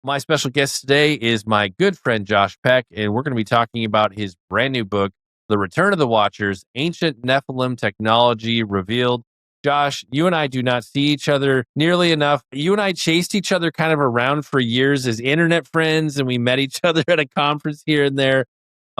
My special guest today is my good friend Josh Peck, and we're going to be talking about his brand new book, The Return of the Watchers, Ancient Nephilim Technology Revealed. Josh, you and I do not see each other nearly enough. You and I chased each other kind of around for years as internet friends, and we met each other at a conference here and there.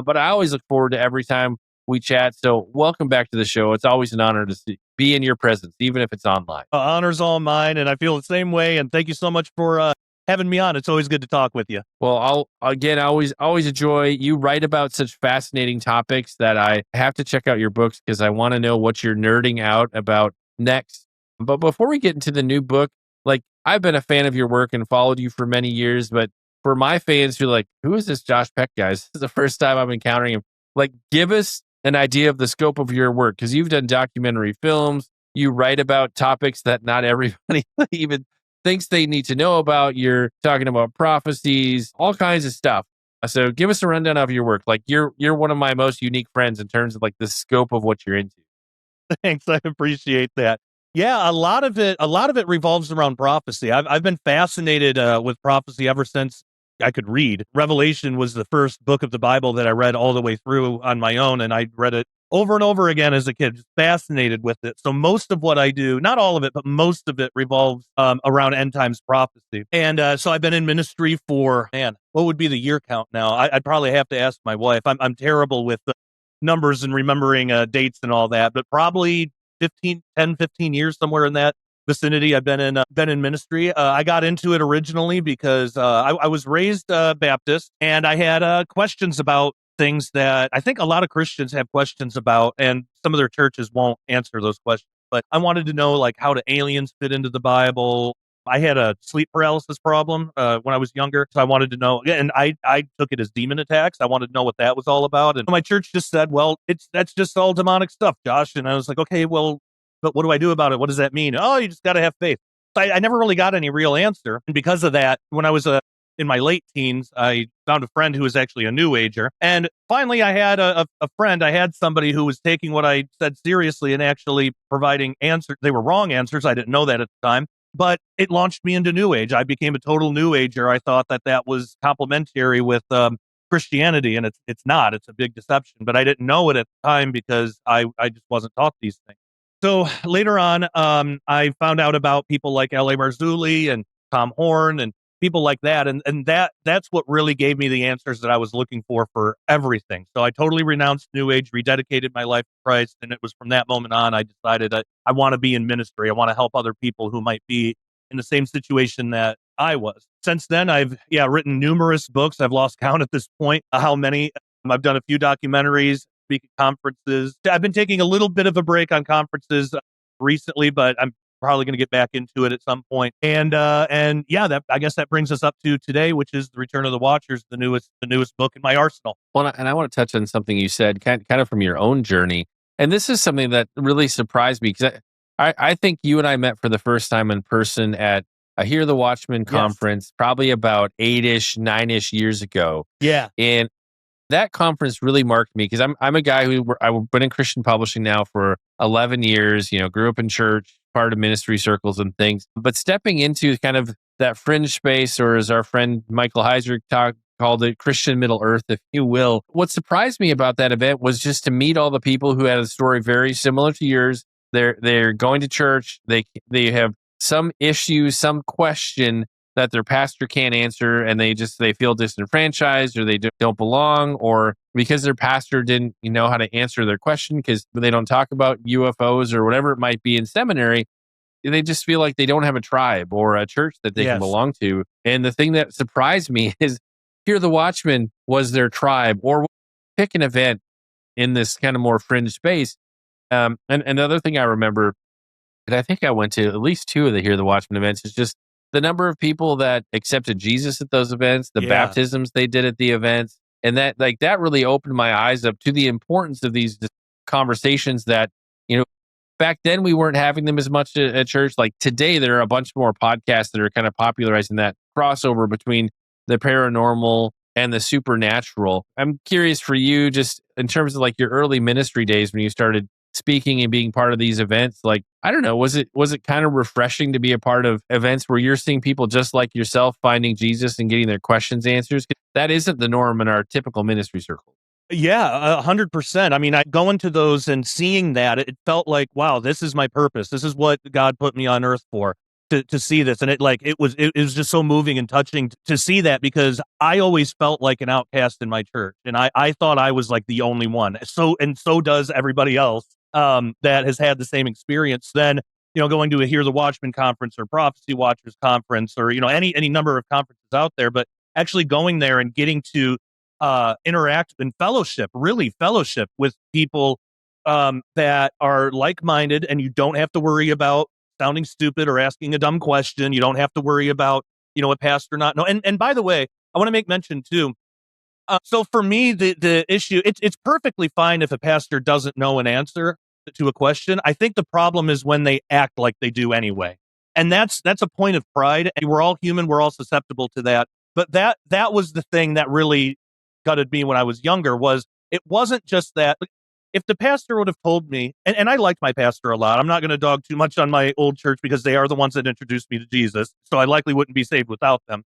But I always look forward to every time we chat. So welcome back to the show. It's always an honor to be in your presence, even if it's online. Honor's all mine, and I feel the same way. And thank you so much for having me on. It's always good to talk with you. Well, I always enjoy. You write about such fascinating topics that I have to check out your books because I want to know what you're nerding out about next. But before we get into the new book, like I've been a fan of your work and followed you for many years, but for my fans who are like, who is this Josh Peck guy? This is the first time I'm encountering him. Like, give us an idea of the scope of your work because you've done documentary films. You write about topics that not everybody even thinks they need to know about. You're talking about prophecies, all kinds of stuff. So give us a rundown of your work. Like you're one of my most unique friends in terms of like the scope of what you're into. Thanks, I appreciate that. Yeah, a lot of it revolves around prophecy. I've been fascinated with prophecy ever since I could read. Revelation was the first book of the Bible that I read all the way through on my own, and I read it over and over again as a kid, just fascinated with it. So most of what I do, not all of it, but most of it revolves around end times prophecy. And so I've been in ministry for, what would be the year count now? I'd probably have to ask my wife. I'm terrible with the numbers and remembering dates and all that, but probably 15 years, somewhere in that vicinity. I've been in ministry. I got into it originally because I was raised Baptist, and I had questions about things that I think a lot of Christians have questions about, and some of their churches won't answer those questions. But I wanted to know, like, how do aliens fit into the Bible? I had a sleep paralysis problem when I was younger, so I wanted to know, and I took it as demon attacks. I wanted to know what that was all about, and my church just said, well, that's just all demonic stuff, Josh. And I was like, okay, well, but what do I do about it? What does that mean? Oh, you just got to have faith. I never really got any real answer. And because of that, when I was in my late teens, I found a friend who was actually a New Ager. And finally, I had a friend. I had somebody who was taking what I said seriously and actually providing answers. They were wrong answers. I didn't know that at the time. But it launched me into New Age. I became a total New Ager. I thought that was complementary with Christianity, and it's not. It's a big deception. But I didn't know it at the time because I just wasn't taught these things. So later on, I found out about people like L.A. Marzulli and Tom Horn and people like that. And that's what really gave me the answers that I was looking for everything. So I totally renounced New Age, rededicated my life to Christ. And it was from that moment on, I decided I want to be in ministry. I want to help other people who might be in the same situation that I was. Since then, I've written numerous books. I've lost count at this point, how many. I've done a few documentaries, speak at conferences. I've been taking a little bit of a break on conferences recently, but I'm probably going to get back into it at some point. And I guess that brings us up to today, which is The Return of the Watchers, the newest book in my arsenal. Well, and I want to touch on something you said, kind of from your own journey. And this is something that really surprised me because I think you and I met for the first time in person at a Hear the Watchmen conference, probably about 9-ish years ago. Yeah. And that conference really marked me because I'm a guy I've been in Christian publishing now for 11 years, grew up in church, part of ministry circles and things, but stepping into kind of that fringe space, or as our friend Michael Heiser called it, Christian Middle Earth, if you will. What surprised me about that event was just to meet all the people who had a story very similar to yours. They're going to church. They have some issue, some question that their pastor can't answer, and they feel disenfranchised, or they don't belong, or because their pastor didn't know how to answer their question because they don't talk about UFOs or whatever it might be in seminary. They just feel like they don't have a tribe or a church that they can belong to. And the thing that surprised me is Hear the Watchmen was their tribe, or pick an event in this kind of more fringe space. And another thing I remember, and I think I went to at least 2 of the Hear the Watchmen events, is just the number of people that accepted Jesus at those events, the baptisms they did at the events. And that really opened my eyes up to the importance of these conversations that, back then we weren't having them as much at church. Like today, there are a bunch more podcasts that are kind of popularizing that crossover between the paranormal and the supernatural. I'm curious for you, just in terms of like your early ministry days when you started speaking and being part of these events, like, I don't know, was it kind of refreshing to be a part of events where you're seeing people just like yourself finding Jesus and getting their questions answers? 'Cause that isn't the norm in our typical ministry circle. Yeah, 100%. I mean, I go into those and seeing that, it felt like, wow, this is my purpose. This is what God put me on earth for, to see this. And it was just so moving and touching to see that, because I always felt like an outcast in my church. And I thought I was like the only one. So does everybody else that has had the same experience. Then, going to a Hear the Watchmen conference or Prophecy Watchers conference, or, any number of conferences out there, but actually going there and getting to interact and really fellowship with people that are like-minded, and you don't have to worry about sounding stupid or asking a dumb question. You don't have to worry about, a pastor not know. And by the way, I want to make mention too. So for me, the issue, it's perfectly fine if a pastor doesn't know an answer to a question. I think the problem is when they act like they do anyway. And that's a point of pride. And we're all human. We're all susceptible to that. But that was the thing that really gutted me when I was younger. It wasn't just that. If the pastor would have told me, and I liked my pastor a lot, I'm not going to dog too much on my old church because they are the ones that introduced me to Jesus. So I likely wouldn't be saved without them.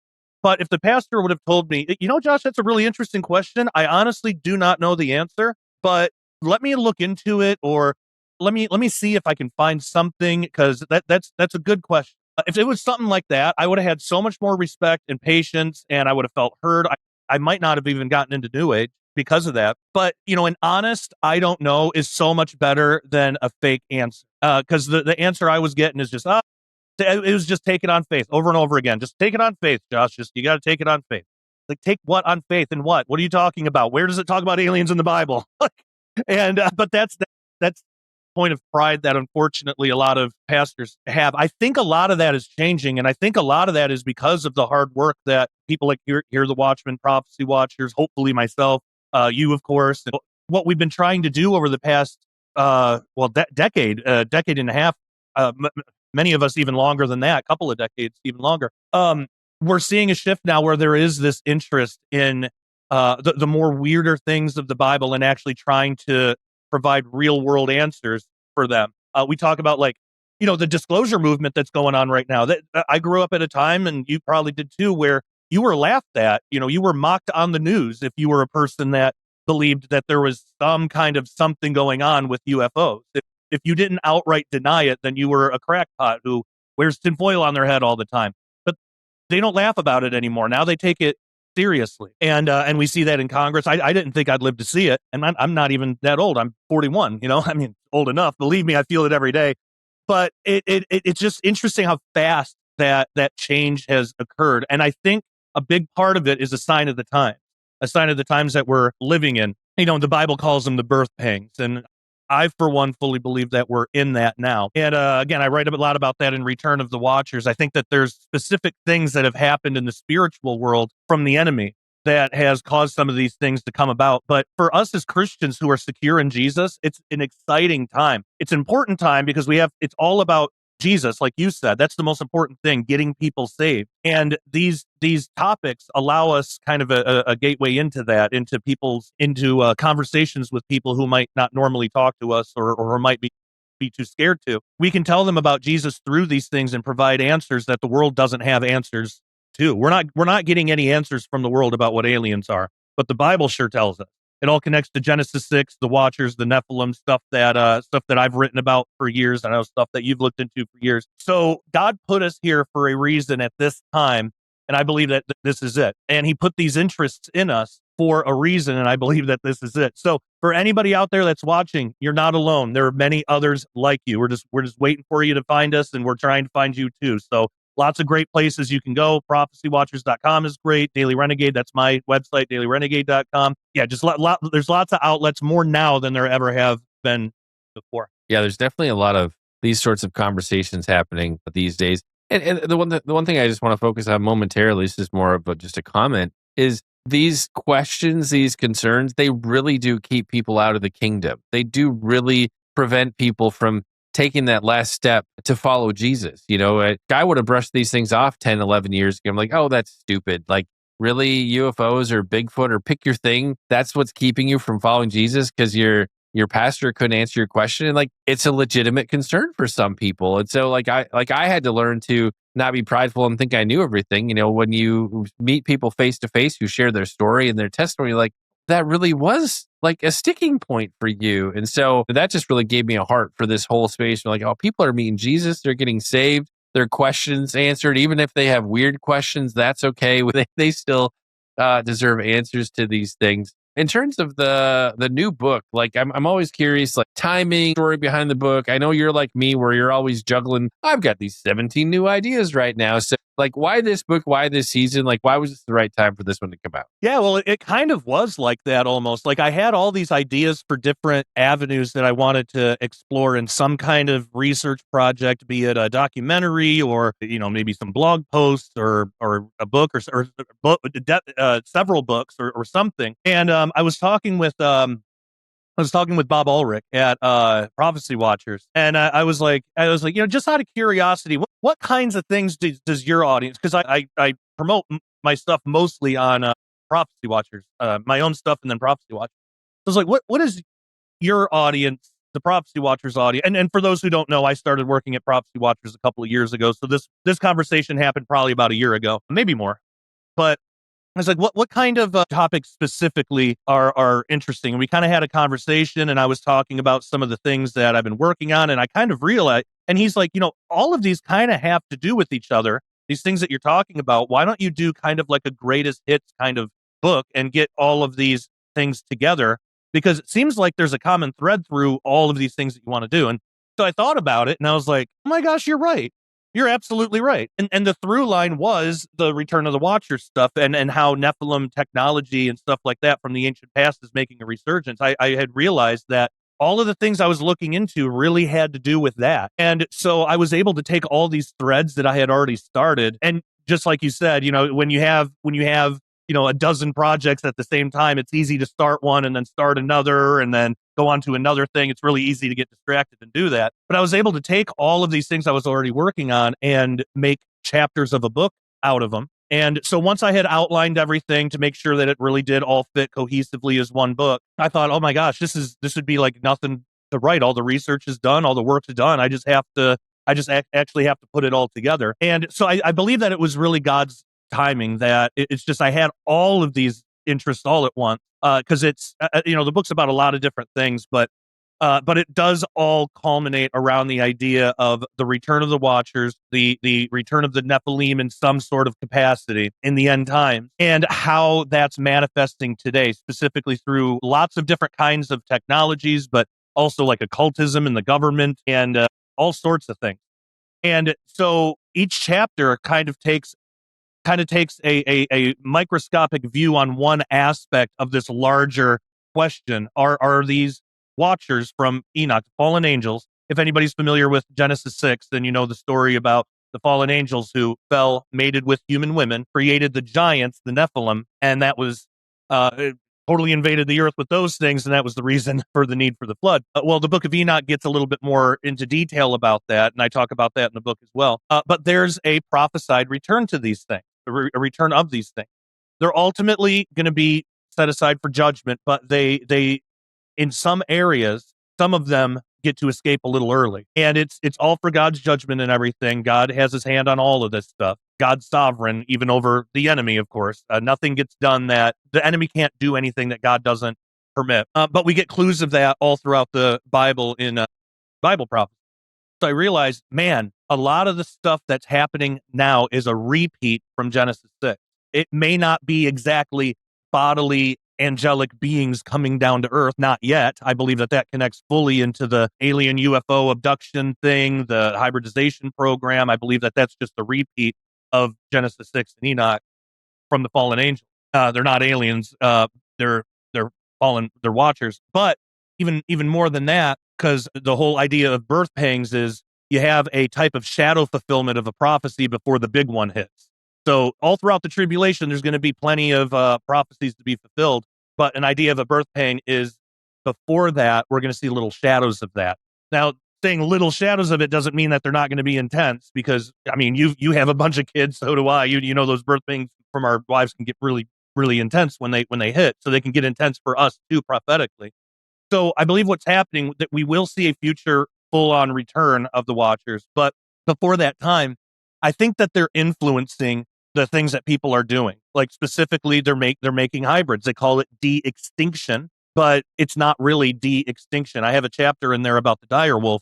But if the pastor would have told me, Josh, that's a really interesting question. I honestly do not know the answer, but let me look into it, or let me see if I can find something, because that's a good question. If it was something like that, I would have had so much more respect and patience, and I would have felt heard. I might not have even gotten into New Age because of that. But, an honest, I don't know, is so much better than a fake answer. Because the answer I was getting is just, it was just take it on faith over and over again. Just take it on faith, Josh. You got to take it on faith. Like, take what on faith and what? What are you talking about? Where does it talk about aliens in the Bible? But that's point of pride that unfortunately a lot of pastors have. I think a lot of that is changing, and I think a lot of that is because of the hard work that people like Hear the Watchmen, Prophecy Watchers, hopefully myself, you of course, and what we've been trying to do over the past decade and a half, many of us even longer than that, a couple of decades even longer. We're seeing a shift now where there is this interest in the more weirder things of the Bible, and actually trying to provide real world answers for them. We talk about, like, the disclosure movement that's going on right now. That I grew up at a time, and you probably did too, where you were laughed at. You were mocked on the news if you were a person that believed that there was some kind of something going on with UFOs. If you didn't outright deny it, then you were a crackpot who wears tinfoil on their head all the time. But they don't laugh about it anymore. Now they take it seriously. And we see that in Congress. I didn't think I'd live to see it. And I'm not even that old. I'm 41, I mean, old enough. Believe me, I feel it every day. But it's just interesting how fast that change has occurred. And I think a big part of it is a sign of the times that we're living in. The Bible calls them the birth pangs. And I, for one, fully believe that we're in that now. And again, I write a lot about that in Return of the Watchers. I think that there's specific things that have happened in the spiritual world from the enemy that has caused some of these things to come about. But for us as Christians who are secure in Jesus, it's an exciting time. It's an important time because it's all about Jesus, like you said. That's the most important thing, getting people saved. And these topics allow us kind of a gateway into that, into conversations with people who might not normally talk to us, or might be too scared to. We can tell them about Jesus through these things and provide answers that the world doesn't have answers to. We're not getting any answers from the world about what aliens are, but the Bible sure tells us. It all connects to Genesis 6, the Watchers, the Nephilim, stuff that I've written about for years. I know stuff that you've looked into for years. So God put us here for a reason at this time, and I believe that this is it. And He put these interests in us for a reason, and I believe that this is it. So for anybody out there that's watching, you're not alone. There are many others like you. We're just waiting for you to find us, and we're trying to find you too. So lots of great places you can go. ProphecyWatchers.com is great. Daily Renegade, that's my website, dailyrenegade.com. Yeah, just there's lots of outlets, more now than there ever have been before. Yeah, there's definitely a lot of these sorts of conversations happening these days. And the one thing I just want to focus on momentarily, this is more of just a comment, is these questions, these concerns, they really do keep people out of the kingdom. They do really prevent people from taking that last step to follow Jesus. A guy would have brushed these things off 10, 11 years ago. I'm like, oh, that's stupid. Like, really, UFOs or Bigfoot or pick your thing? That's what's keeping you from following Jesus, because you're your pastor couldn't answer your question. And like, it's a legitimate concern for some people. And so I had to learn to not be prideful and think I knew everything. You know, when you meet people face to face who share their story and their testimony, like that really was like a sticking point for you. And so that just really gave me a heart for this whole space. Like, oh, people are meeting Jesus, they're getting saved, their questions answered. Even if they have weird questions, that's okay. They still deserve answers to these things. In terms of the new book, like I'm always curious, like timing, story behind the book. I know you're like me, where you're always juggling. I've got these 17 new ideas right now. So, like, why this book? Why this season? Like, why was this the right time for this one to come out? Yeah, well, it kind of was like that almost. Like I had all these ideas for different avenues that I wanted to explore in some kind of research project, be it a documentary or maybe some blog posts or a book or several books or something. And I was talking with Bob Ulrich at Prophecy Watchers, and I was like, just out of curiosity, what kinds of things does your audience? Because I promote my stuff mostly on Prophecy Watchers, my own stuff, and then Prophecy Watchers. So I was like, what is your audience, the Prophecy Watchers audience? And for those who don't know, I started working at Prophecy Watchers a couple of years ago, so this conversation happened probably about a year ago, maybe more, but. I was like, what kind of topics specifically are interesting? And we kind of had a conversation, and I was talking about some of the things that I've been working on, and I kind of realized, and he's like, all of these kind of have to do with each other. These things that you're talking about, why don't you do kind of like a greatest hits kind of book and get all of these things together? Because it seems like there's a common thread through all of these things that you want to do. And so I thought about it, and I was like, oh my gosh, you're right. You're absolutely right. And the through line was the Return of the Watchers stuff and how Nephilim technology and stuff like that from the ancient past is making a resurgence. I had realized that all of the things I was looking into really had to do with that. And so I was able to take all these threads that I had already started. And just like you said, when you have a dozen projects at the same time, it's easy to start one and then start another and then go on to another thing. It's really easy to get distracted and do that. But I was able to take all of these things I was already working on and make chapters of a book out of them. And so once I had outlined everything to make sure that it really did all fit cohesively as one book, I thought, oh my gosh, this would be like nothing to write. All the research is done, all the work's done. I just actually have to put it all together. And so I believe that it was really God's timing that it's just I had all of these interests all at once because it's the book's about a lot of different things, but it does all culminate around the idea of the return of the Watchers, the return of the Nephilim in some sort of capacity in the end times, and how that's manifesting today, specifically through lots of different kinds of technologies, but also like occultism in the government and all sorts of things. And so each chapter kind of takes a microscopic view on one aspect of this larger question. Are these Watchers from Enoch, fallen angels? If anybody's familiar with Genesis 6, then you know the story about the fallen angels who fell, mated with human women, created the giants, the Nephilim, and that was totally invaded the earth with those things, and that was the reason for the need for the flood. Well, the book of Enoch gets a little bit more into detail about that, and I talk about that in the book as well. But there's a prophesied return to these things. A return of these things. They're ultimately going to be set aside for judgment, but they in some areas, some of them get to escape a little early. And it's all for God's judgment and everything. God has his hand on all of this stuff. God's sovereign, even over the enemy, of course. Nothing gets done that the enemy can't do anything that God doesn't permit. But we get clues of that all throughout the Bible in Bible prophecy. So I realized, man, a lot of the stuff that's happening now is a repeat from Genesis 6. It may not be exactly bodily angelic beings coming down to earth, not yet. I believe that connects fully into the alien UFO abduction thing, the hybridization program. I believe that's just a repeat of Genesis 6 and Enoch from the fallen angels. They're not aliens. They're fallen. They're Watchers. But even more than that, because the whole idea of birth pangs is you have a type of shadow fulfillment of a prophecy before the big one hits. So all throughout the tribulation, there's going to be plenty of prophecies to be fulfilled. But an idea of a birth pang is before that, we're going to see little shadows of that. Now, saying little shadows of it doesn't mean that they're not going to be intense, because, I mean, you have a bunch of kids, so do I. You know, those birth pangs from our wives can get really, really intense when they hit. So they can get intense for us too, prophetically. So I believe what's happening, that we will see a future full-on return of the Watchers, but before that time, I think that they're influencing the things that people are doing. Like specifically, they're making hybrids. They call it de-extinction, but it's not really de-extinction. I have a chapter in there about the direwolf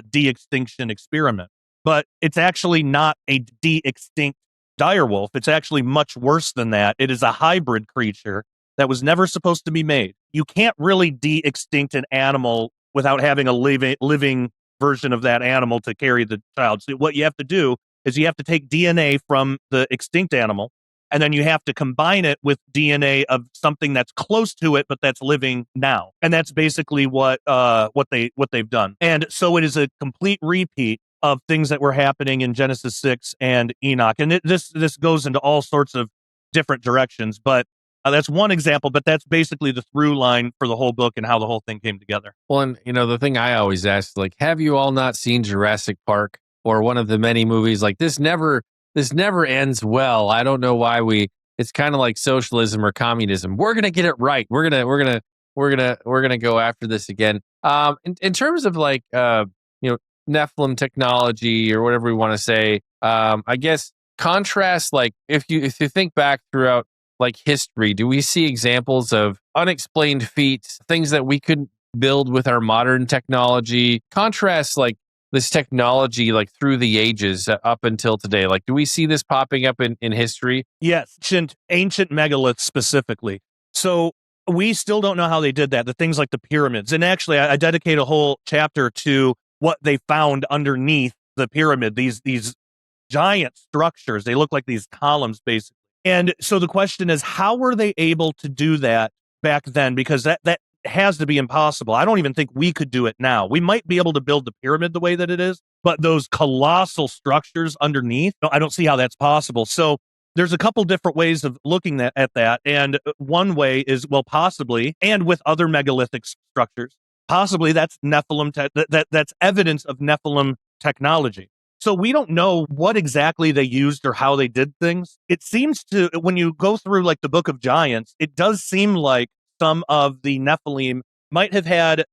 de-extinction experiment, but it's actually not a de-extinct direwolf. It's actually much worse than that. It is a hybrid creature that was never supposed to be made. You can't really de-extinct an animal without having a living version of that animal to carry the child. So what you have to do is you have to take DNA from the extinct animal, and then you have to combine it with DNA of something that's close to it, but that's living now. And that's basically what they've done. And so it is a complete repeat of things that were happening in Genesis 6 and Enoch. And this goes into all sorts of different directions, but that's one example, but that's basically the through line for the whole book and how the whole thing came together. Well, and the thing I always ask, like, have you all not seen Jurassic Park or one of the many movies? Like, this never ends well. I don't know why it's kind of like socialism or communism. We're gonna get it right. We're gonna go after this again. In terms of like Nephilim technology or whatever we want to say, I guess contrast, like if you think back throughout like history, do we see examples of unexplained feats, things that we couldn't build with our modern technology? Contrast like this technology like through the ages up until today. Like, do we see this popping up in history? Yes, ancient megaliths specifically. So we still don't know how they did that. The things like the pyramids. And actually, I dedicate a whole chapter to what they found underneath the pyramid. These giant structures. They look like these columns, basically. And so the question is, how were they able to do that back then? Because that has to be impossible. I don't even think we could do it now. We might be able to build the pyramid the way that it is, but those colossal structures underneath, I don't see how that's possible. So there's a couple different ways of looking at that. And one way is, well, possibly, and with other megalithic structures, possibly that's Nephilim, that's evidence of Nephilim technology. So we don't know what exactly they used or how they did things. It seems to, when you go through like the Book of Giants, it does seem like some of the Nephilim might have had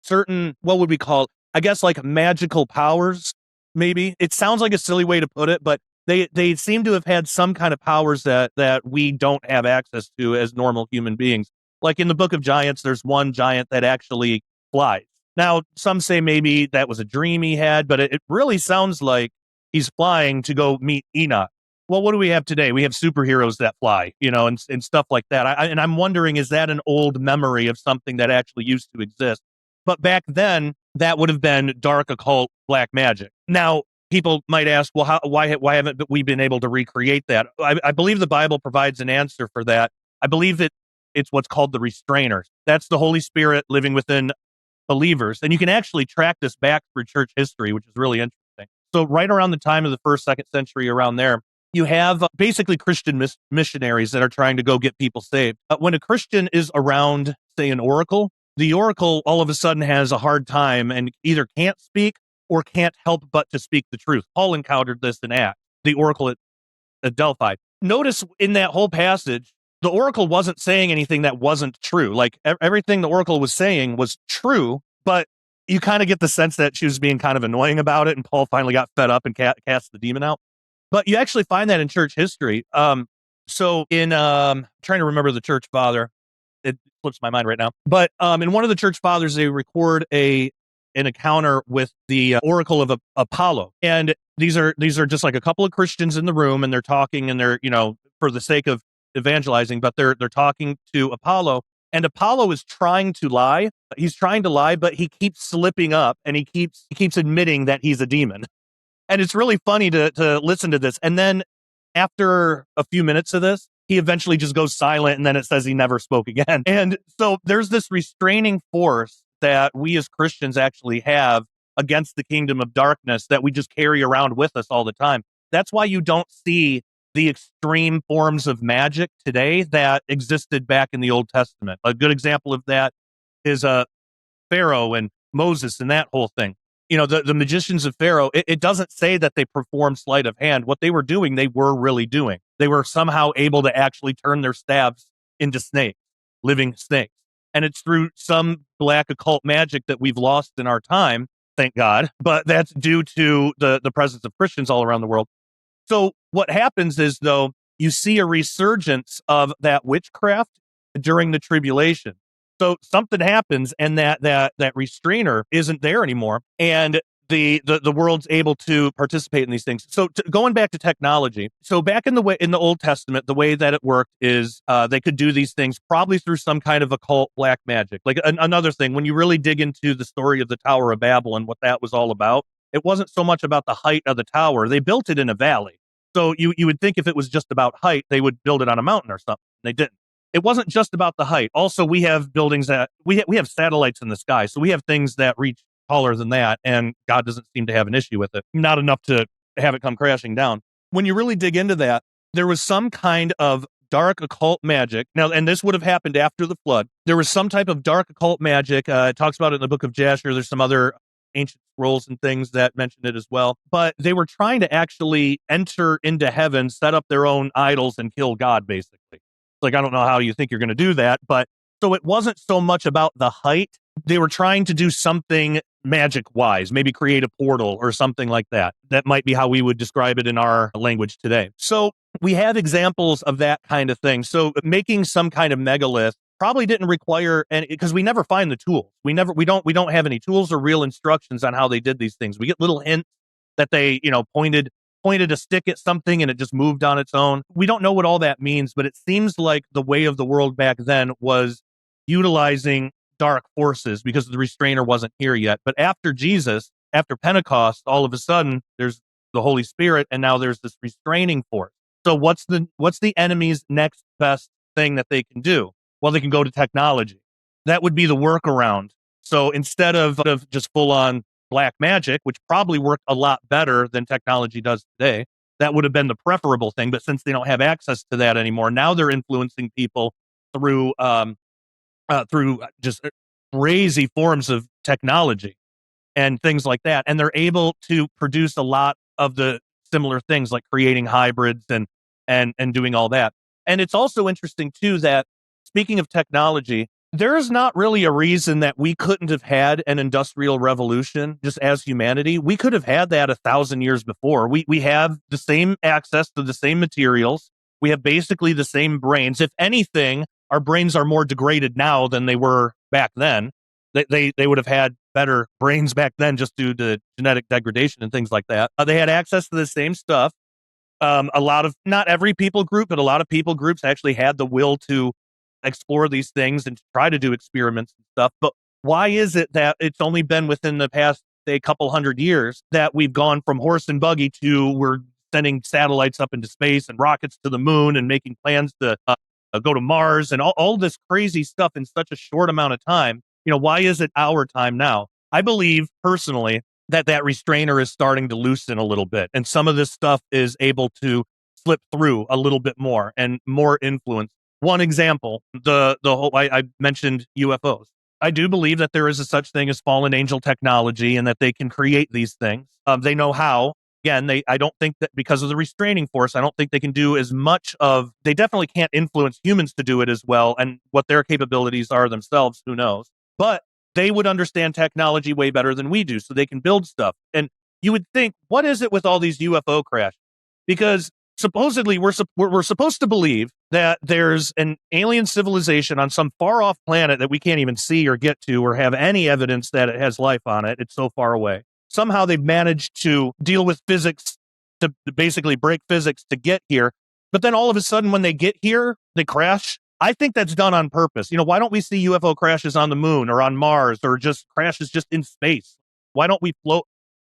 certain, what would we call, I guess, like magical powers, maybe. It sounds like a silly way to put it, but they seem to have had some kind of powers that we don't have access to as normal human beings. Like in the Book of Giants, there's one giant that actually flies. Now, some say maybe that was a dream he had, but it really sounds like he's flying to go meet Enoch. Well, what do we have today? We have superheroes that fly, and stuff like that. And I'm wondering, is that an old memory of something that actually used to exist? But back then, that would have been dark occult black magic. Now, people might ask, well, why haven't we been able to recreate that? I believe the Bible provides an answer for that. I believe it's what's called the Restrainer. That's the Holy Spirit living within believers. And you can actually track this back through church history, which is really interesting. So right around the time of the 1st, 2nd century, around there, you have basically Christian missionaries that are trying to go get people saved. When a Christian is around, say, an oracle, the oracle all of a sudden has a hard time and either can't speak or can't help but to speak the truth. Paul encountered this in Acts, the oracle at Delphi. Notice in that whole passage, the oracle wasn't saying anything that wasn't true. Like everything the oracle was saying was true, but you kind of get the sense that she was being kind of annoying about it, and Paul finally got fed up and cast the demon out. But you actually find that in church history. So in trying to remember the church father, it slips my mind right now. But in one of the church fathers, they record an encounter with the oracle of Apollo, and these are just like a couple of Christians in the room, and they're talking, and they're for the sake of evangelizing, but they're talking to Apollo, and Apollo is trying to lie. He's trying to lie, but he keeps slipping up, and he keeps admitting that he's a demon. And it's really funny to listen to this. And then after a few minutes of this, he eventually just goes silent, and then it says he never spoke again. And so there's this restraining force that we as Christians actually have against the kingdom of darkness that we just carry around with us all the time. That's why you don't see the extreme forms of magic today that existed back in the Old Testament. A good example of that is Pharaoh and Moses and that whole thing. The magicians of Pharaoh, it doesn't say that they performed sleight of hand. What they were doing, they were really doing. They were somehow able to actually turn their staffs into snakes, living snakes. and it's through some black occult magic that we've lost in our time, thank God, but that's due to the presence of Christians all around the world. So what happens is, though, you see a resurgence of that witchcraft during the tribulation. So something happens, and that restrainer isn't there anymore, and the world's able to participate in these things. So going back to technology, so back in the Old Testament, the way that it worked is they could do these things probably through some kind of occult black magic. Like another thing, when you really dig into the story of the Tower of Babel and what that was all about, it wasn't so much about the height of the tower. They built it in a valley. So you would think if it was just about height, they would build it on a mountain or something. They didn't. It wasn't just about the height. Also, we have buildings that we have satellites in the sky. So we have things that reach taller than that, and God doesn't seem to have an issue with it. Not enough to have it come crashing down. When you really dig into that, there was some kind of dark occult magic. Now, and this would have happened after the flood. There was some type of dark occult magic. It talks about it in the book of Jasher. There's some other ancient scrolls and things that mention it as well. But they were trying to actually enter into heaven, set up their own idols, and kill God, basically. Like, I don't know how you think you're going to do that, but so it wasn't so much about the height. They were trying to do something magic-wise, maybe create a portal or something like that. That might be how we would describe it in our language today. So we have examples of that kind of thing. So making some kind of megalith probably didn't require any, because we never find the tools. We don't have any tools or real instructions on how they did these things. We get little hints that they, pointed a stick at something and it just moved on its own. We don't know what all that means, but it seems like the way of the world back then was utilizing dark forces because the restrainer wasn't here yet. But after Jesus, after Pentecost, all of a sudden there's the Holy Spirit, and now there's this restraining force. So what's the enemy's next best thing that they can do? Well, they can go to technology. That would be the workaround. So instead of just full on black magic, which probably worked a lot better than technology does today, that would have been the preferable thing. But since they don't have access to that anymore, now they're influencing people through just crazy forms of technology and things like that. And they're able to produce a lot of the similar things, like creating hybrids and doing all that. And it's also interesting too that, speaking of technology, there is not really a reason that we couldn't have had an industrial revolution just as humanity. We could have had that 1,000 years before. We have the same access to the same materials. We have basically the same brains. If anything, our brains are more degraded now than they were back then. They would have had better brains back then just due to genetic degradation and things like that. They had access to the same stuff. Not every people group, but a lot of people groups actually had the will to explore these things and try to do experiments and stuff. But why is it that it's only been within the past, say, couple hundred years that we've gone from horse and buggy to we're sending satellites up into space and rockets to the moon and making plans to go to Mars and all this crazy stuff in such a short amount of time? Why is it our time now? I believe personally that restrainer is starting to loosen a little bit, and some of this stuff is able to slip through a little bit more and more influence. One example, the whole I mentioned UFOs. I do believe that there is a such thing as fallen angel technology and that they can create these things. They know how. Again, I don't think that because of the restraining force, I don't think they can do as much of, they definitely can't influence humans to do it as well. And what their capabilities are themselves, who knows? But they would understand technology way better than we do, so they can build stuff. And you would think, what is it with all these UFO crashes? Because supposedly we're supposed to believe that there's an alien civilization on some far off planet that we can't even see or get to or have any evidence that it has life on it. It's so far away. Somehow they've managed to deal with physics to basically break physics to get here. But then all of a sudden when they get here, they crash. I think that's done on purpose. Why don't we see UFO crashes on the moon or on Mars or just crashes just in space? Why don't we float?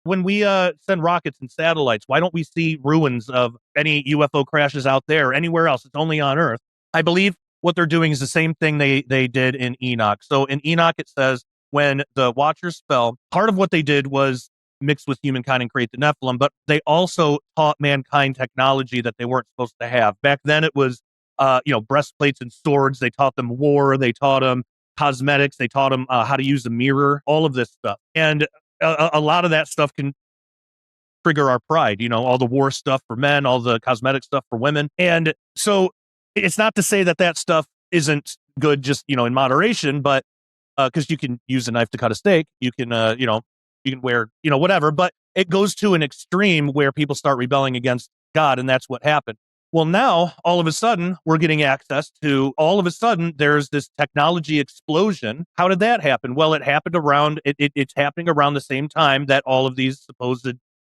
When we send rockets and satellites, why don't we see ruins of any UFO crashes out there or anywhere else? It's only on Earth. I believe what they're doing is the same thing they did in Enoch. So in Enoch, it says when the Watchers fell, part of what they did was mix with humankind and create the Nephilim, but they also taught mankind technology that they weren't supposed to have. Back then, it was breastplates and swords. They taught them war. They taught them cosmetics. They taught them how to use a mirror, all of this stuff. And a lot of that stuff can trigger our pride, all the war stuff for men, all the cosmetic stuff for women. And so it's not to say that stuff isn't good just, in moderation, but because you can use a knife to cut a steak, you can, you can wear, whatever, but it goes to an extreme where people start rebelling against God, and that's what happened. Well, now all of a sudden we're getting access to, all of a sudden there's this technology explosion. How did that happen? Well, it happened around, it's happening around the same time that all of these supposed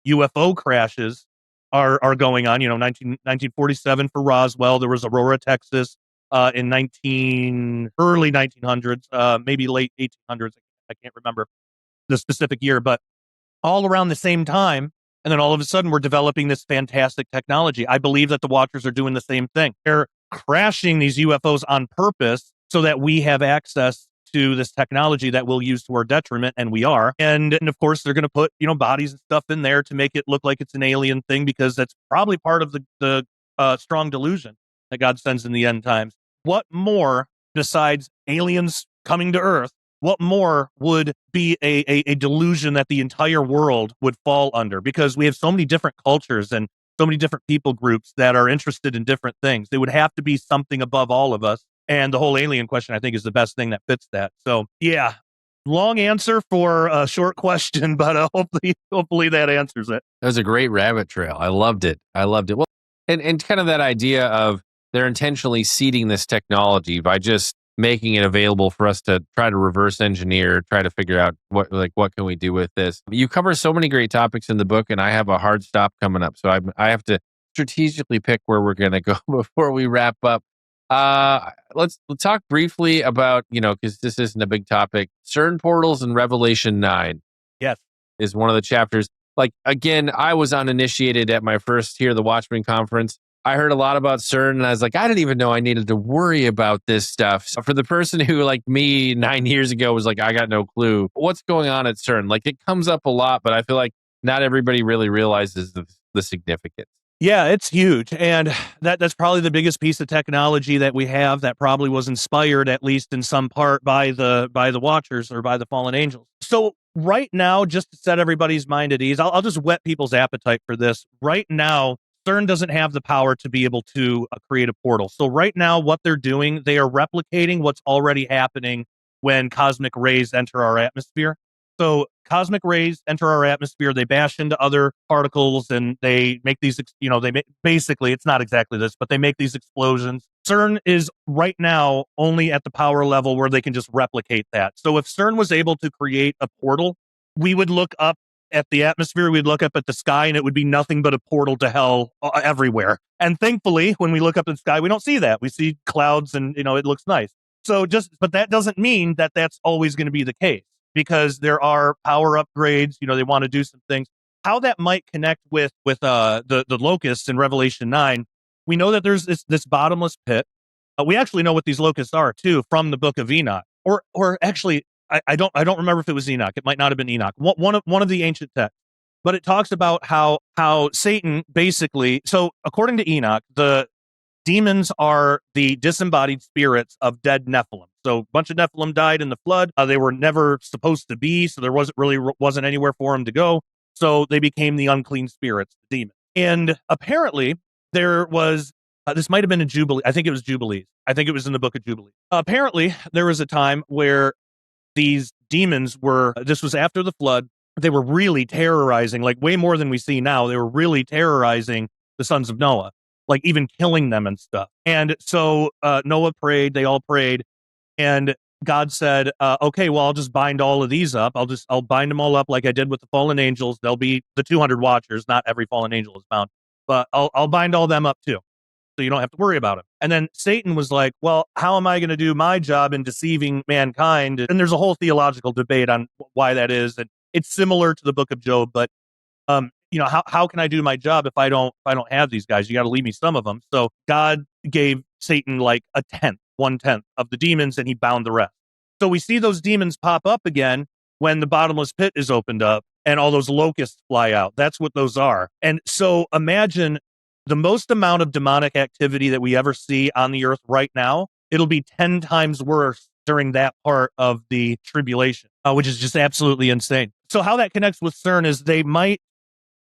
UFO crashes are going on. 1947 for Roswell. There was Aurora, Texas, in early 1900s, maybe late 1800s. I can't remember the specific year, but all around the same time. And then all of a sudden, we're developing this fantastic technology. I believe that the Watchers are doing the same thing. They're crashing these UFOs on purpose so that we have access to this technology that we'll use to our detriment, and we are. And of course, they're going to put bodies and stuff in there to make it look like it's an alien thing, because that's probably part of the strong delusion that God sends in the end times. What more, besides aliens coming to Earth, what more would be a delusion that the entire world would fall under? Because we have so many different cultures and so many different people groups that are interested in different things. There would have to be something above all of us. And the whole alien question, I think, is the best thing that fits that. So, yeah, long answer for a short question, but hopefully that answers it. That was a great rabbit trail. I loved it. Well, and kind of that idea of they're intentionally seeding this technology by just making it available for us to try to reverse engineer, try to figure out what can we do with this. You cover so many great topics in the book, and I have a hard stop coming up, so I have to strategically pick where we're going to go before we wrap up. Let's talk briefly about, because this isn't a big topic, CERN portals and Revelation 9. Yes, is one of the chapters. Like, again, I was uninitiated at my first Hear the Watchmen conference. I heard a lot about CERN, and I was like, I didn't even know I needed to worry about this stuff. So for the person who, like me, 9 years ago was like, I got no clue. What's going on at CERN? Like, it comes up a lot, but I feel like not everybody really realizes the significance. Yeah, it's huge. And that's probably the biggest piece of technology that we have that probably was inspired, at least in some part, by the Watchers or by the fallen angels. So right now, just to set everybody's mind at ease, I'll just whet people's appetite for this. Right now, CERN doesn't have the power to be able to create a portal. So right now, what they're doing, they are replicating what's already happening when cosmic rays enter our atmosphere. So cosmic rays enter our atmosphere, they bash into other particles, and they make these, basically, it's not exactly this, but they make these explosions. CERN is right now only at the power level where they can just replicate that. So if CERN was able to create a portal, we would look up at the atmosphere, we'd look up at the sky, and it would be nothing but a portal to hell everywhere. And thankfully, when we look up at the sky, we don't see that. We see clouds, and, it looks nice. But that doesn't mean that that's always going to be the case, because there are power upgrades. They want to do some things. How that might connect with the locusts in Revelation 9, we know that there's this bottomless pit. We actually know what these locusts are too from the book of Enoch, or actually, I don't remember if it was Enoch. It might not have been Enoch. One of the ancient texts, but it talks about how Satan basically. So according to Enoch, the demons are the disembodied spirits of dead Nephilim. So a bunch of Nephilim died in the flood. They were never supposed to be, so there wasn't anywhere for them to go. So they became the unclean spirits, the demons. And apparently there was, this might have been in Jubilee. I think it was Jubilees. I think it was in the book of Jubilee. Apparently there was a time where these demons this was after the flood, they were really terrorizing, like way more than we see now. They were really terrorizing the sons of Noah, like even killing them and stuff. And so Noah prayed, they all prayed, and God said, okay, well, I'll just bind all of these up. I'll bind them all up like I did with the fallen angels. There'll be the 200 watchers. Not every fallen angel is bound, but I'll bind all them up too, so you don't have to worry about them. And then Satan was like, well, how am I going to do my job in deceiving mankind? And there's a whole theological debate on why that is. And it's similar to the book of Job, but how can I do my job if I don't have these guys? You got to leave me some of them. So God gave Satan like 1/10 of the demons, and he bound the rest. So we see those demons pop up again when the bottomless pit is opened up and all those locusts fly out. That's what those are. And so imagine the most amount of demonic activity that we ever see on the earth right now. It'll be 10 times worse during that part of the tribulation, which is just absolutely insane. So how that connects with CERN is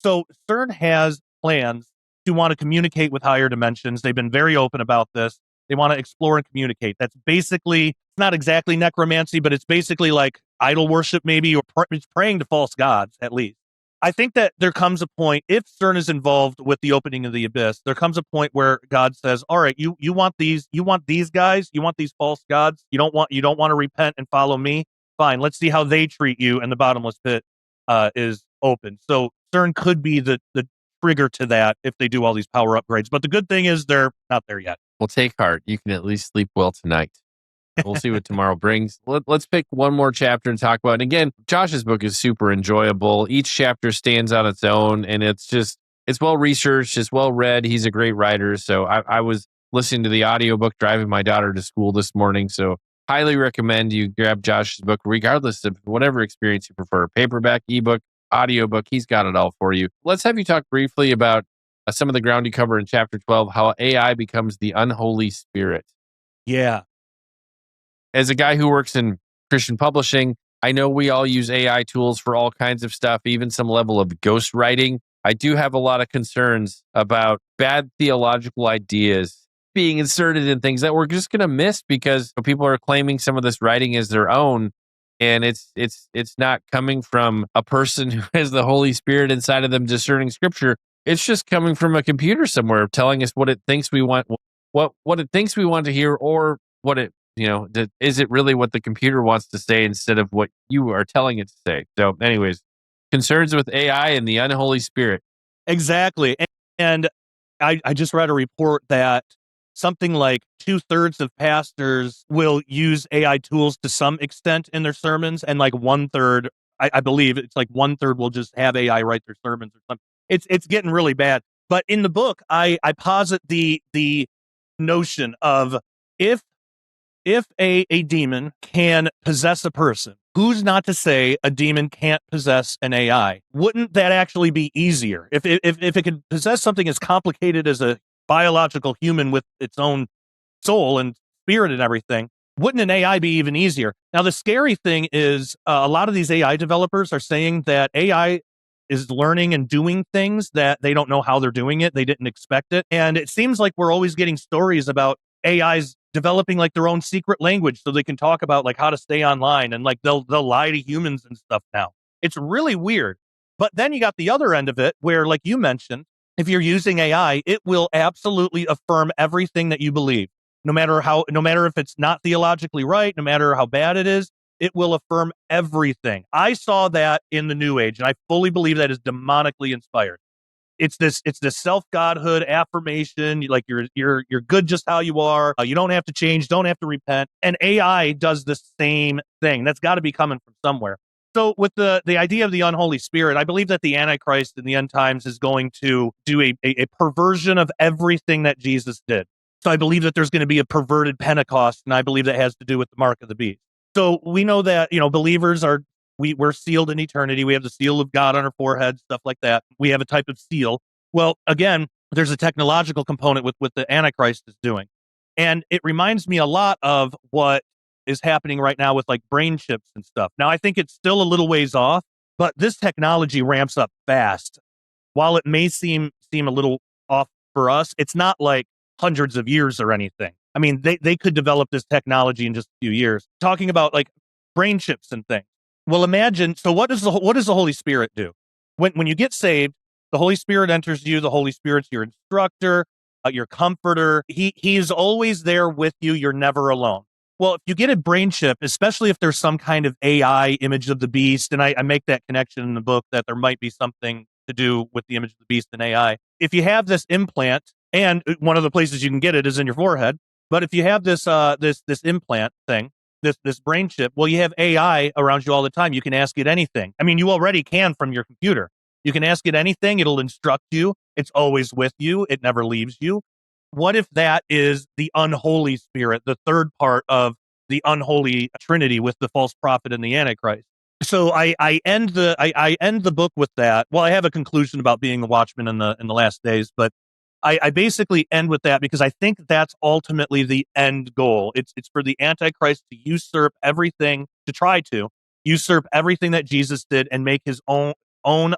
so CERN has plans to want to communicate with higher dimensions. They've been very open about this. They want to explore and communicate. That's basically, it's not exactly necromancy, but it's basically like idol worship, maybe, or it's praying to false gods, at least. I think that there comes a point, if CERN is involved with the opening of the abyss, there comes a point where God says, all right, you want these guys, you want these false gods, you don't want to repent and follow me. Fine, let's see how they treat you, and the bottomless pit is open. So CERN could be the trigger to that if they do all these power upgrades. But the good thing is they're not there yet. Well, take heart. You can at least sleep well tonight. We'll see what tomorrow brings. Let's pick one more chapter and talk about it. And again, Josh's book is super enjoyable. Each chapter stands on its own, and it's well researched, it's well read. He's a great writer. So I was listening to the audiobook driving my daughter to school this morning. So highly recommend you grab Josh's book, regardless of whatever experience you prefer. Paperback, ebook, audiobook, he's got it all for you. Let's have you talk briefly about some of the ground you cover in chapter 12, how AI becomes the unholy spirit. Yeah. As a guy who works in Christian publishing, I know we all use AI tools for all kinds of stuff, even some level of ghostwriting. I do have a lot of concerns about bad theological ideas being inserted in things that we're just going to miss because people are claiming some of this writing as their own, and it's not coming from a person who has the Holy Spirit inside of them discerning Scripture. It's just coming from a computer somewhere telling us what it thinks we want, what it thinks we want to hear, or what it, is it really what the computer wants to say instead of what you are telling it to say? So anyways, concerns with AI and the unholy spirit. Exactly. And I just read a report that something like 2/3 of pastors will use AI tools to some extent in their sermons, and like 1/3, I believe it's like 1/3 will just have AI write their sermons or something. It's getting really bad. But in the book, I posit the notion of if a demon can possess a person, who's not to say a demon can't possess an AI? Wouldn't that actually be easier? If it could possess something as complicated as a biological human with its own soul and spirit and everything, wouldn't an AI be even easier? Now, the scary thing is a lot of these AI developers are saying that AI is learning and doing things that they don't know how they're doing it. They didn't expect it. And it seems like we're always getting stories about AIs developing like their own secret language so they can talk about like how to stay online, and like they'll lie to humans and stuff now. It's really weird. But then you got the other end of it where, like you mentioned, if you're using AI, it will absolutely affirm everything that you believe. No matter if it's not theologically right, no matter how bad it is, it will affirm everything. I saw that in the New Age, and I fully believe that is demonically inspired. It's this self-godhood affirmation, like you're good just how you are. You don't have to change, don't have to repent. And AI does the same thing. That's got to be coming from somewhere. So with the idea of the unholy spirit, I believe that the Antichrist in the end times is going to do a perversion of everything that Jesus did. So I believe that there's going to be a perverted Pentecost, and I believe that has to do with the mark of the beast. So we know that, believers are, we're sealed in eternity. We have the seal of God on our forehead, stuff like that. We have a type of seal. Well, again, there's a technological component with what the Antichrist is doing. And it reminds me a lot of what is happening right now with like brain chips and stuff. Now, I think it's still a little ways off, but this technology ramps up fast. While it may seem a little off for us, it's not like hundreds of years or anything. I mean, they could develop this technology in just a few years. Talking about like brain chips and things. Well, imagine. So, what does the Holy Spirit do? When you get saved, the Holy Spirit enters you. The Holy Spirit's your instructor, your comforter. He is always there with you. You're never alone. Well, if you get a brain chip, especially if there's some kind of AI image of the beast, and I make that connection in the book that there might be something to do with the image of the beast and AI. If you have this implant, and one of the places you can get it is in your forehead, but if you have this implant thing, this brain chip, well, you have AI around you all the time. You can ask it anything. I mean, you already can from your computer. You can ask it anything. It'll instruct you. It's always with you. It never leaves you. What if that is the unholy spirit, the third part of the unholy trinity with the false prophet and the Antichrist? So I end the book with that. Well, I have a conclusion about being a watchman in the last days, but I basically end with that because I think that's ultimately the end goal. It's for the Antichrist to usurp everything, to try to usurp everything that Jesus did and make his own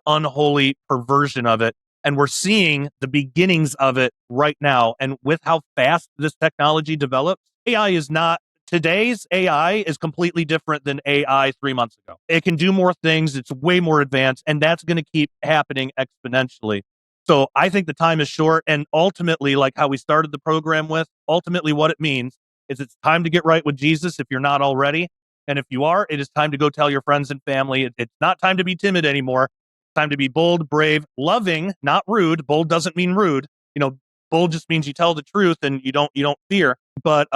unholy perversion of it And we're seeing the beginnings of it right now. And with how fast this technology develops, AI is not, today's AI is completely different than AI 3 months ago. It can do more things. It's way more advanced, and that's going to keep happening exponentially. So I think the time is short. And ultimately, like how we started the program with, ultimately what it means is it's time to get right with Jesus if you're not already. And if you are, it is time to go tell your friends and family. It's not time to be timid anymore. It's time to be bold, brave, loving, not rude. Bold doesn't mean rude. Bold just means you tell the truth and you don't fear. But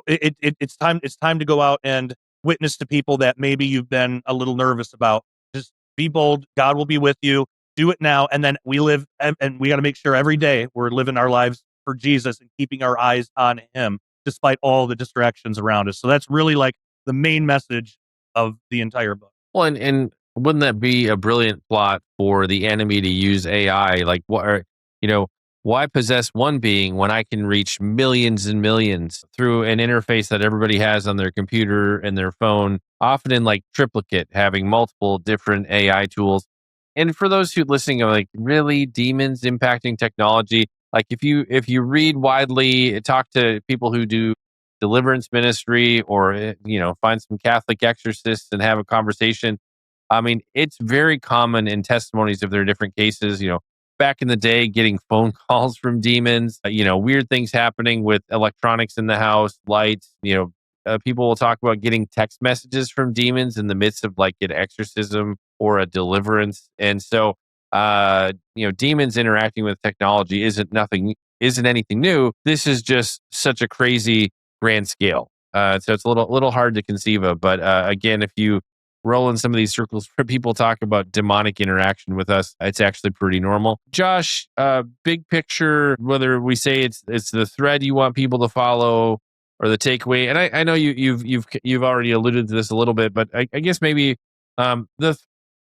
it's time to go out and witness to people that maybe you've been a little nervous about. Just be bold. God will be with you. Do it now. And then we live, and we got to make sure every day we're living our lives for Jesus and keeping our eyes on him despite all the distractions around us. So that's really like the main message of the entire book. Well, and wouldn't that be a brilliant plot for the enemy to use AI? Like, why possess one being when I can reach millions and millions through an interface that everybody has on their computer and their phone, often in like triplicate, having multiple different AI tools. And for those who listening are like, really, demons impacting technology? Like, if you read widely, talk to people who do deliverance ministry, or find some Catholic exorcists and have a conversation. I mean, it's very common in testimonies of their different cases. Back in the day, getting phone calls from demons. Weird things happening with electronics in the house, lights. People will talk about getting text messages from demons in the midst of like an exorcism or a deliverance. And so, demons interacting with technology isn't anything new. This is just such a crazy grand scale. So it's a little hard to conceive of. But again, if you roll in some of these circles where people talk about demonic interaction with us, it's actually pretty normal. Josh, big picture, whether we say it's the thread you want people to follow or the takeaway, and I know you've already alluded to this a little bit, but I guess maybe the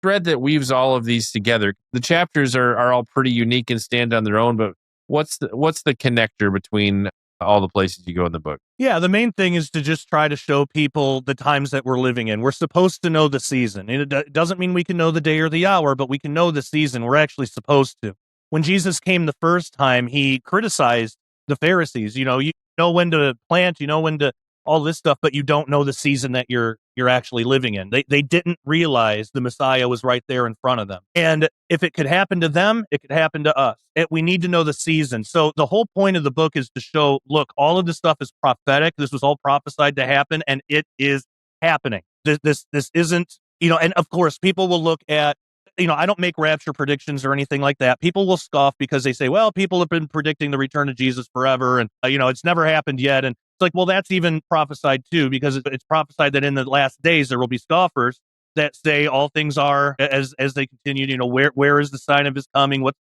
thread that weaves all of these together. The chapters are all pretty unique and stand on their own, but what's the connector between all the places you go in the book? Yeah, the main thing is to just try to show people the times that we're living in. We're supposed to know the season. It doesn't mean we can know the day or the hour, but we can know the season. We're actually supposed to. When Jesus came the first time, he criticized the Pharisees. You know when to plant, you know when to all this stuff, but you don't know the season that you're actually living in. They didn't realize the Messiah was right there in front of them. And if it could happen to them, it could happen to us. We need to know the season. So the whole point of the book is to show, look, all of this stuff is prophetic. This was all prophesied to happen, and it is happening. This isn't, and of course, people will look at, I don't make rapture predictions or anything like that. People will scoff because they say, well, people have been predicting the return of Jesus forever, and, it's never happened yet. And it's like, well, that's even prophesied too, because it's prophesied that in the last days there will be scoffers that say all things are as they continue. Where is the sign of his coming? What's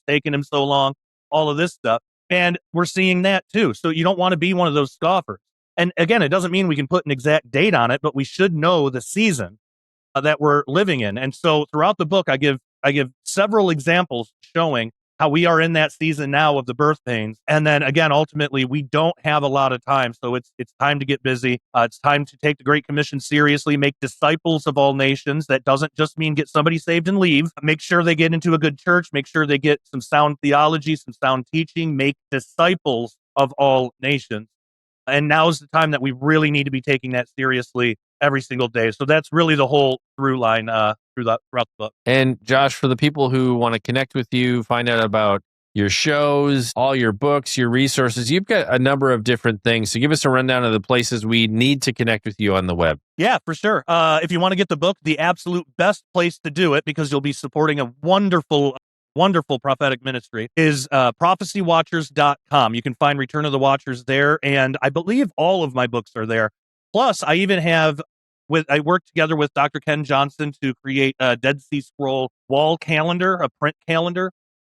taken him so long? All of this stuff, and we're seeing that too. So you don't want to be one of those scoffers. And again, it doesn't mean we can put an exact date on it, but we should know the season that we're living in. And so throughout the book, I give several examples showing how we are in that season now of the birth pains. And then again, ultimately, we don't have a lot of time. So it's time to get busy. It's time to take the Great Commission seriously, make disciples of all nations. That doesn't just mean get somebody saved and leave. Make sure they get into a good church. Make sure they get some sound theology, some sound teaching. Make disciples of all nations. And now is the time that we really need to be taking that seriously every single day. So that's really the whole through line throughout the book. And Josh, for the people who want to connect with you, find out about your shows, all your books, your resources, you've got a number of different things. So give us a rundown of the places we need to connect with you on the web. Yeah, for sure. If you want to get the book, the absolute best place to do it, because you'll be supporting a wonderful prophetic ministry, is prophecywatchers.com. You can find Return of the Watchers there, and I believe all of my books are there. Plus, I even have, I worked together with Dr. Ken Johnson to create a Dead Sea Scroll wall calendar, a print calendar.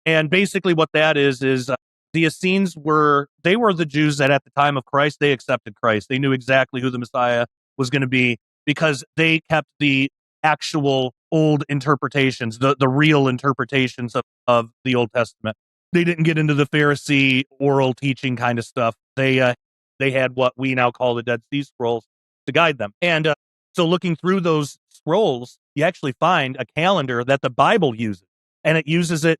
And basically what that is the Essenes were the Jews that at the time of Christ, they accepted Christ. They knew exactly who the Messiah was going to be because they kept the actual old interpretations, the real interpretations of the Old Testament. They didn't get into the Pharisee oral teaching kind of stuff. They had what we now call the Dead Sea Scrolls to guide them. And so looking through those scrolls, you actually find a calendar that the Bible uses. and it uses it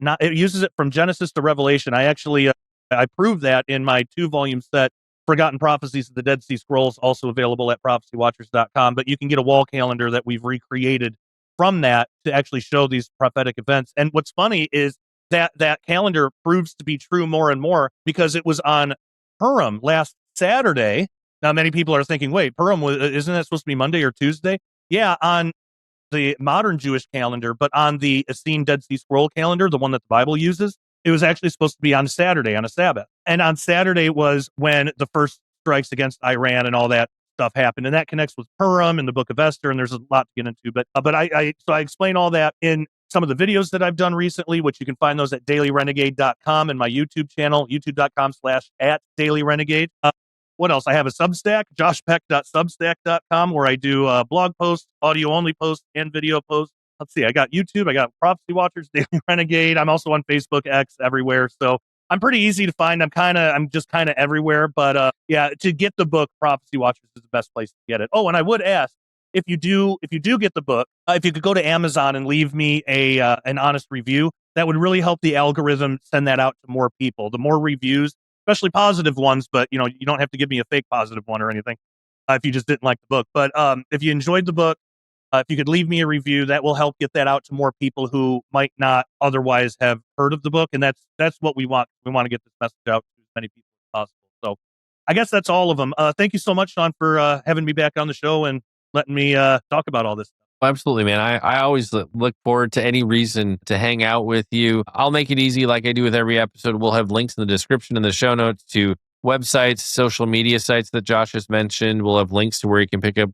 from Genesis to Revelation. I actually I proved that in my 2-volume set, Forgotten Prophecies of the Dead Sea Scrolls, also available at prophecywatchers.com. But you can get a wall calendar that we've recreated from that to actually show these prophetic events. And what's funny is that calendar proves to be true more and more, because it was on Purim last Saturday. Now, many people are thinking, wait, Purim, isn't that supposed to be Monday or Tuesday? Yeah, on the modern Jewish calendar, but on the Essene Dead Sea Scroll calendar, the one that the Bible uses, it was actually supposed to be on Saturday, on a Sabbath. And on Saturday was when the first strikes against Iran and all that stuff happened. And that connects with Purim and the book of Esther. And there's a lot to get into. But I explain all that in some of the videos that I've done recently, which you can find those at dailyrenegade.com and my YouTube channel, youtube.com/@dailyrenegade. What else? I have a Substack, joshpeck.substack.com, where I do blog posts, audio only posts, and video posts. Let's see. I got YouTube. I got Prophecy Watchers, Daily Renegade. I'm also on Facebook, X, everywhere. So I'm pretty easy to find. I'm just kind of everywhere. But yeah, to get the book, Prophecy Watchers is the best place to get it. Oh, and I would ask, if you do get the book, if you could go to Amazon and leave me an honest review, that would really help the algorithm send that out to more people. The more reviews, especially positive ones, but you don't have to give me a fake positive one or anything if you just didn't like the book. But if you enjoyed the book, if you could leave me a review, that will help get that out to more people who might not otherwise have heard of the book. And that's what we want. We want to get this message out to as many people as possible. So I guess that's all of them. Thank you so much, Shaun, for having me back on the show and letting me talk about all this. Absolutely, man. I always look forward to any reason to hang out with you. I'll make it easy like I do with every episode. We'll have links in the description and the show notes to websites, social media sites that Josh has mentioned. We'll have links to where you can pick up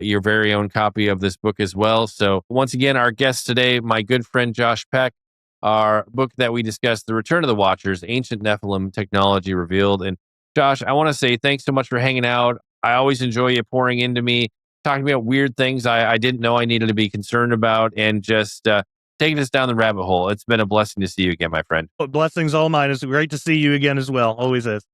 your very own copy of this book as well. So once again, our guest today, my good friend Josh Peck, our book that we discussed, The Return of the Watchers, Ancient Nephilim Technology Revealed. And Josh, I want to say thanks so much for hanging out. I always enjoy you pouring into me, talking about weird things I didn't know I needed to be concerned about, and just taking us down the rabbit hole. It's been a blessing to see you again, my friend. Blessings all mine. It's great to see you again as well. Always is.